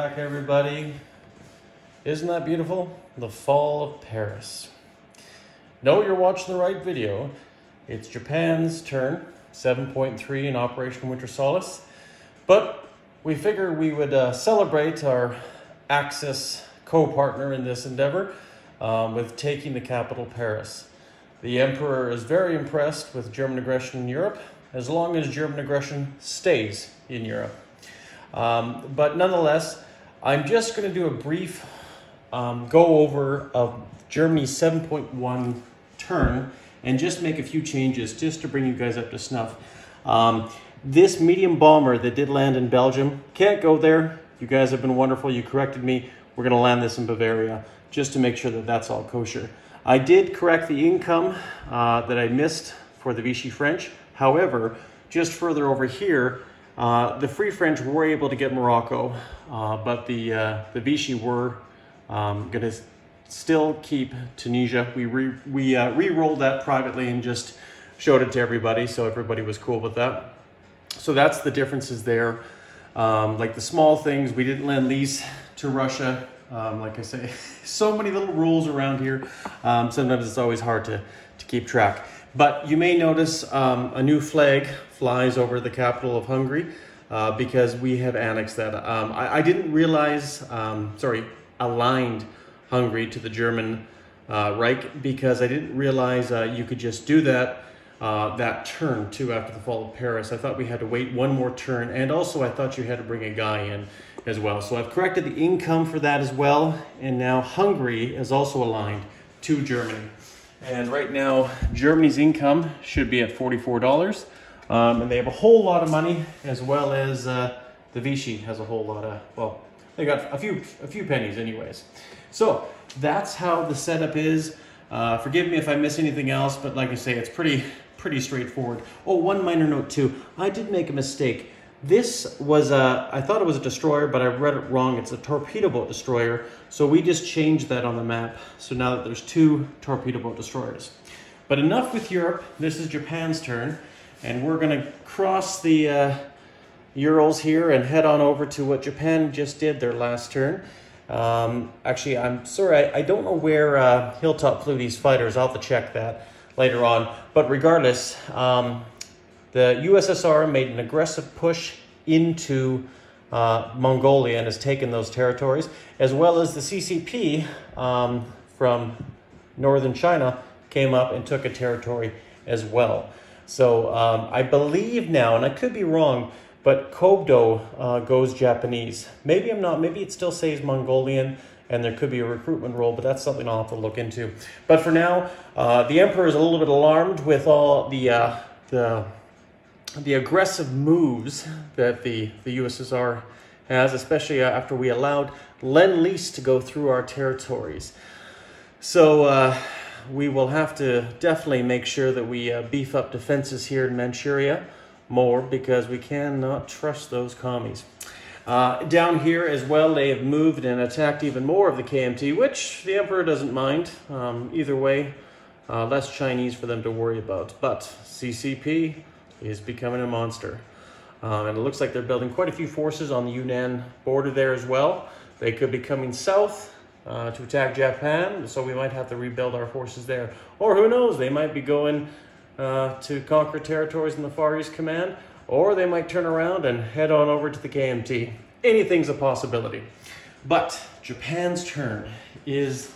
back, everybody. Isn't that beautiful? The fall of Paris. No, you're watching the right video. It's Japan's turn, 7.3 in Operation Winter Solace. But we figured we would celebrate our Axis co-partner in this endeavor with taking the capital, Paris. The Emperor is very impressed with German aggression in Europe, as long as German aggression stays in Europe. But nonetheless, I'm just going to do a brief go over of Germany's 7.1 turn and just make a few changes just to bring you guys up to snuff. This medium bomber that did land in Belgium can't go there. You guys have been wonderful. You corrected me. We're going to land this in Bavaria just to make sure that that's all kosher. I did correct the income that I missed for the Vichy French. However, just further over here, the Free French were able to get Morocco, but the Vichy were going to still keep Tunisia. We re-rolled that privately and just showed it to everybody, so everybody was cool with that. So that's the differences there. Like the small things, we didn't lend lease to Russia. Like I say, so many little rules around here. Sometimes it's always hard to keep track. But you may notice a new flag flies over the capital of Hungary because we have annexed that. I didn't realize, aligned Hungary to the German Reich because I didn't realize you could just do that turn too after the fall of Paris. I thought we had to wait one more turn, and also I thought you had to bring a guy in as well. So I've corrected the income for that as well, and now Hungary is also aligned to Germany. And right now, Germany's income should be at $44, and they have a whole lot of money, as well as the Vichy has a whole lot of, well, they got a few pennies anyways. So that's how the setup is. Forgive me if I miss anything else, but like I say, it's pretty straightforward. Oh, one minor note too. I did make a mistake. This was I thought it was a destroyer, but I read it wrong. It's a torpedo boat destroyer. So we just changed that on the map. So now that there's two torpedo boat destroyers. But enough with Europe. This is Japan's turn. And we're going to cross the Urals here and head on over to what Japan just did their last turn. Actually, I'm sorry, I don't know where Hilltop flew these fighters. I'll have to check that later on. But regardless, the USSR made an aggressive push into Mongolia and has taken those territories, as well as the CCP from northern China came up and took a territory as well. So I believe now, and I could be wrong, but Kobdo goes Japanese. Maybe I'm not. Maybe it still says Mongolian, and there could be a recruitment role, but that's something I'll have to look into. But for now, the Emperor is a little bit alarmed with all the aggressive moves that the USSR has, especially after we allowed Lend-Lease to go through our territories. So we will have to definitely make sure that we beef up defenses here in Manchuria more, because we cannot trust those commies. Down here as well, they have moved and attacked even more of the KMT, which the Emperor doesn't mind. Either way, less Chinese for them to worry about. But CCP is becoming a monster. And it looks like they're building quite a few forces on the Yunnan border there as well. They could be coming south to attack Japan, so we might have to rebuild our forces there. Or who knows, they might be going to conquer territories in the Far East Command, or they might turn around and head on over to the KMT. Anything's a possibility. But Japan's turn is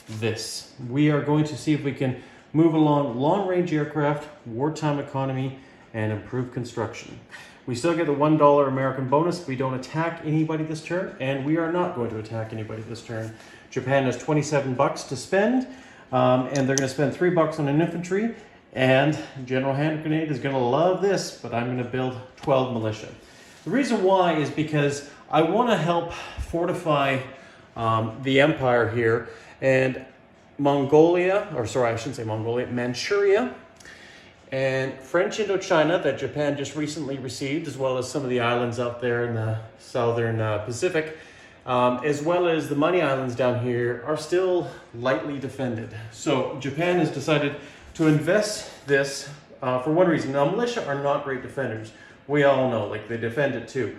this. We are going to see if we can move along long-range aircraft, wartime economy, and improve construction. We still get the $1 American bonus if we don't attack anybody this turn, and we are not going to attack anybody this turn. Japan has 27 bucks to spend, and they're going to spend $3 on an infantry, and General Hand Grenade is going to love this, but I'm going to build 12 militia. The reason why is because I want to help fortify the empire here, and Mongolia, or sorry, I shouldn't say Mongolia, Manchuria, and French Indochina that Japan just recently received, as well as some of the islands out there in the southern Pacific, as well as the Money Islands down here, are still lightly defended. So Japan has decided to invest this for one reason. Now, militia are not great defenders. We all know, like, they defend it too.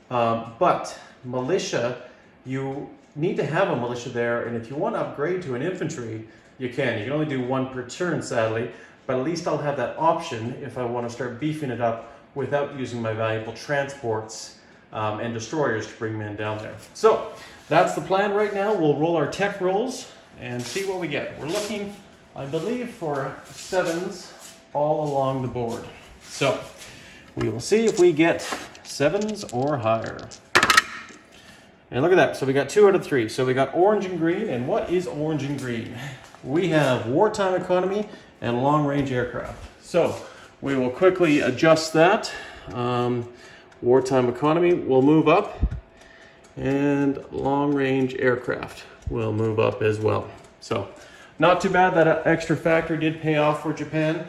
But militia, you need to have a militia there, and if you want to upgrade to an infantry, you can. You can only do one per turn, sadly, but at least I'll have that option if I want to start beefing it up without using my valuable transports and destroyers to bring men down there. So that's the plan right now. We'll roll our tech rolls and see what we get. We're looking, I believe, for 7s all along the board. So we will see if we get 7s or higher. And look at that. So we got 2 out of 3. So we got orange and green. And what is orange and green? We have wartime economy and long-range aircraft. So we will quickly adjust that. Wartime economy will move up, and long-range aircraft will move up as well. So not too bad. That extra factor did pay off for Japan.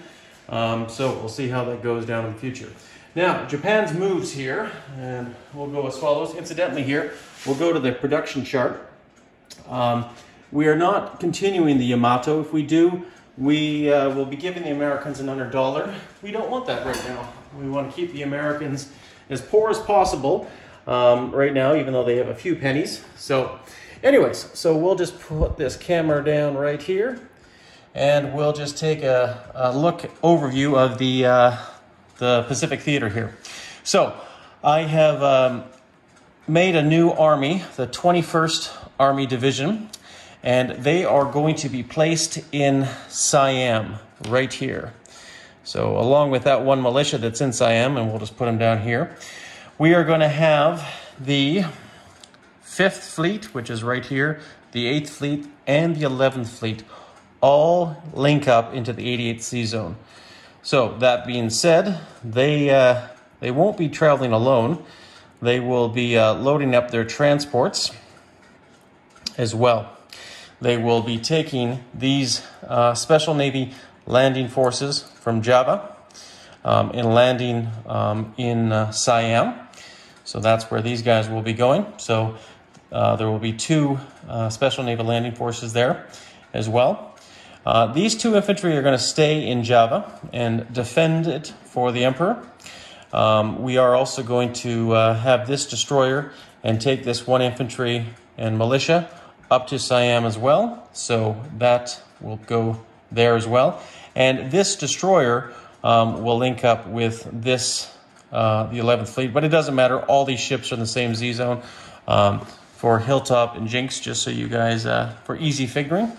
So we'll see how that goes down in the future. Now, Japan's moves here, and we'll go as follows. Incidentally here, we'll go to the production chart. We are not continuing the Yamato. If we do, we will be giving the Americans another $1. We don't want that right now. We want to keep the Americans as poor as possible right now, even though they have a few pennies. So anyways, so we'll just put this camera down right here, and we'll just take a look overview of the Pacific Theater here. So I have made a new army, the 21st Army Division, and they are going to be placed in Siam right here. So along with that one militia that's in Siam, and we'll just put them down here, we are going to have the 5th Fleet, which is right here, the 8th Fleet, and the 11th Fleet all link up into the 88th Sea Zone. So that being said, they won't be traveling alone. They will be loading up their transports as well. They will be taking these Special Navy landing forces from Java and landing in Siam. So that's where these guys will be going. So there will be 2 Special Navy landing forces there as well. These 2 infantry are going to stay in Java and defend it for the Emperor. We are also going to have this destroyer and take this 1 infantry and militia up to Siam as well. So that will go there as well. And this destroyer will link up with this, the 11th Fleet, but it doesn't matter. All these ships are in the same Z zone for Hilltop and Jinx, just so you guys, for easy figuring.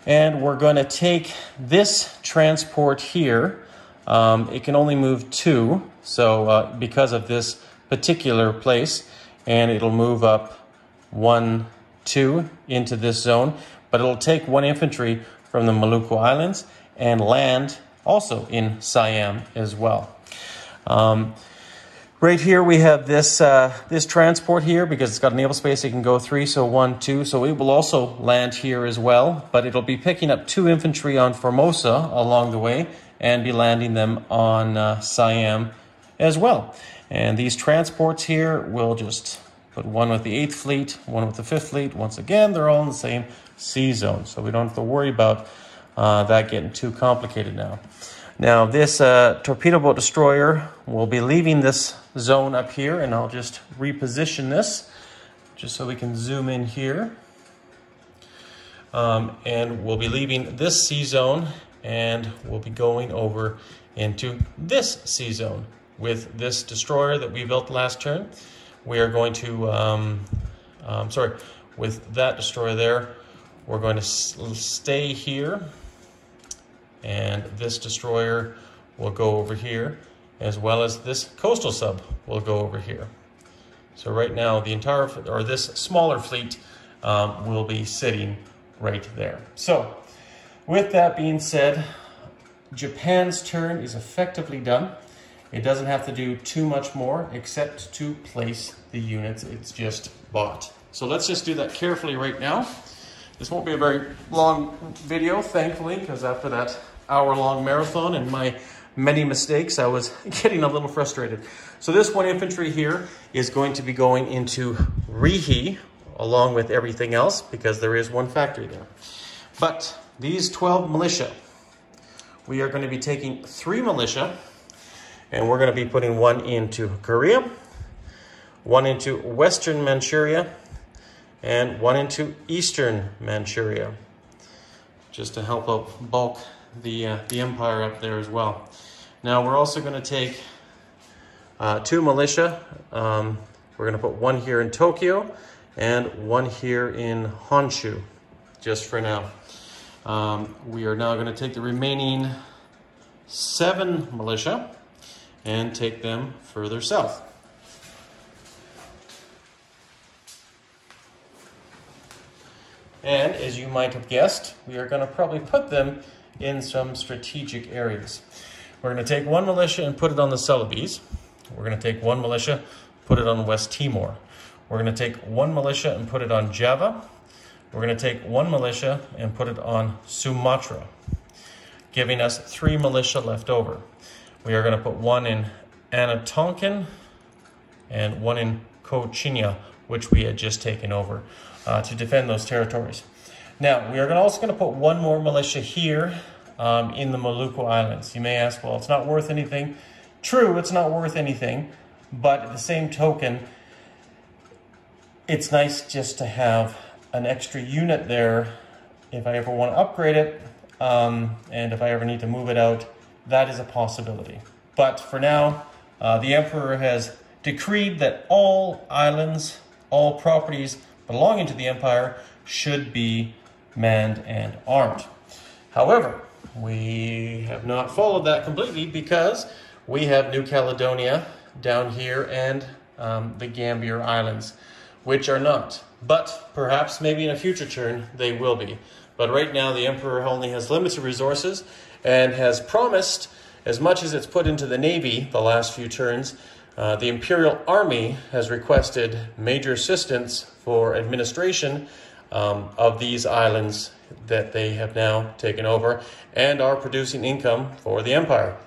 And we're going to take this transport here. It can only move 2, so because of this particular place, and it'll move up 1, 2 into this zone, but it'll take 1 infantry from the Maluku Islands and land also in Siam as well. Right here we have this this transport here because it's got a naval space it can go 3, so 1, 2. So it will also land here as well, but it'll be picking up 2 infantry on Formosa along the way and be landing them on Siam as well. And these transports here, we'll just put 1 with the 8th Fleet, 1 with the 5th Fleet. Once again, they're all in the same sea zone, so we don't have to worry about that getting too complicated now. Now this torpedo boat destroyer will be leaving this zone up here, and I'll just reposition this just so we can zoom in here. And we'll be leaving this sea zone, and we'll be going over into this sea zone with this destroyer that we built last turn. We are going to, with that destroyer there, we're going to stay here, and this destroyer will go over here, as well as this coastal sub will go over here. So right now, the entire, or this smaller fleet will be sitting right there. So with that being said, Japan's turn is effectively done. It doesn't have to do too much more except to place the units it's just bought. So let's just do that carefully right now. This won't be a very long video, thankfully, because after that hour-long marathon and my many mistakes, I was getting a little frustrated. So this 1 infantry here is going to be going into Rihe along with everything else because there is 1 factory there. But these 12 militia, we are going to be taking 3 militia, and we're going to be putting 1 into Korea, one into Western Manchuria, and one into Eastern Manchuria, just to help out bulk the empire up there as well. Now we're also going to take 2 militia. We're going to put one here in Tokyo and one here in Honshu, just for now. We are now going to take the remaining 7 militia and take them further south. And as you might have guessed, we are going to probably put them in some strategic areas. We're going to take 1 militia and put it on the Celebes. We're going to take 1 militia, put it on West Timor. We're going to take 1 militia and put it on Java. We're going to take 1 militia and put it on Sumatra, giving us 3 militia left over. We are going to put 1 in Anatonkin and 1 in Cochinha, which we had just taken over, to defend those territories. Now, we are also going to put 1 more militia here in the Maluku Islands. You may ask, well, it's not worth anything. True, it's not worth anything, but at the same token, it's nice just to have an extra unit there if I ever want to upgrade it, and if I ever need to move it out, that is a possibility. But for now, the Emperor has decreed that all islands, all properties belonging to the Empire should be manned and armed. However, we have not followed that completely because we have New Caledonia down here and the Gambier Islands, which are not. But perhaps maybe in a future turn they will be. But right now the Emperor only has limited resources and has promised, as much as it's put into the Navy the last few turns, the Imperial Army has requested major assistance for administration of these islands that they have now taken over and are producing income for the Empire.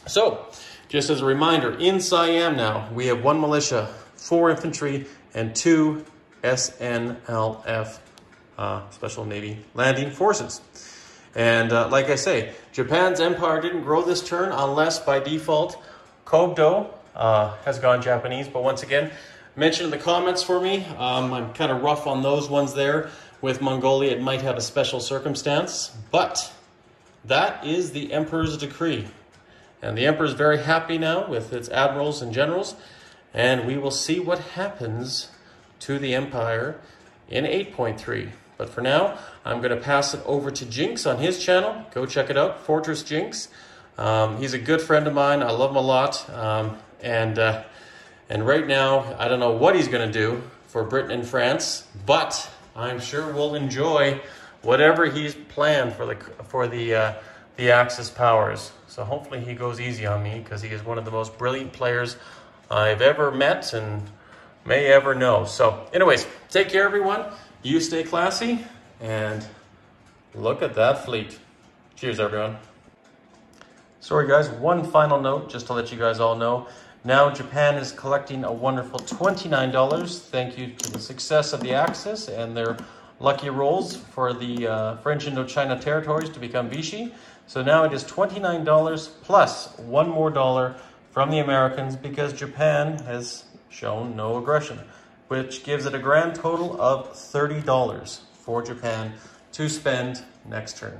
So, just as a reminder, in Siam now, we have 1 militia, 4 infantry, and 2 SNLF, Special Navy Landing Forces. And like I say, Japan's empire didn't grow this turn unless by default Kogdo has gone Japanese. But once again, mention in the comments for me. I'm kind of rough on those ones there. With Mongolia, it might have a special circumstance, but that is the Emperor's decree. And the Emperor is very happy now with its admirals and generals, and we will see what happens to the Empire in 8.3. But for now, I'm going to pass it over to Jinx on his channel. Go check it out, Fortress Jinx. He's a good friend of mine. I love him a lot. And right now, I don't know what he's going to do for Britain and France, but I'm sure we'll enjoy whatever he's planned for the Axis powers. So hopefully he goes easy on me, because he is one of the most brilliant players I've ever met and may ever know. So anyways, take care everyone. You stay classy, and look at that fleet. Cheers everyone. Sorry guys, one final note just to let you guys all know. Now Japan is collecting a wonderful $29. Thank you to the success of the Axis and their lucky rolls for the French Indochina territories to become Vichy. So now it is $29 plus $1 more from the Americans, because Japan has shown no aggression, which gives it a grand total of $30 for Japan to spend next turn.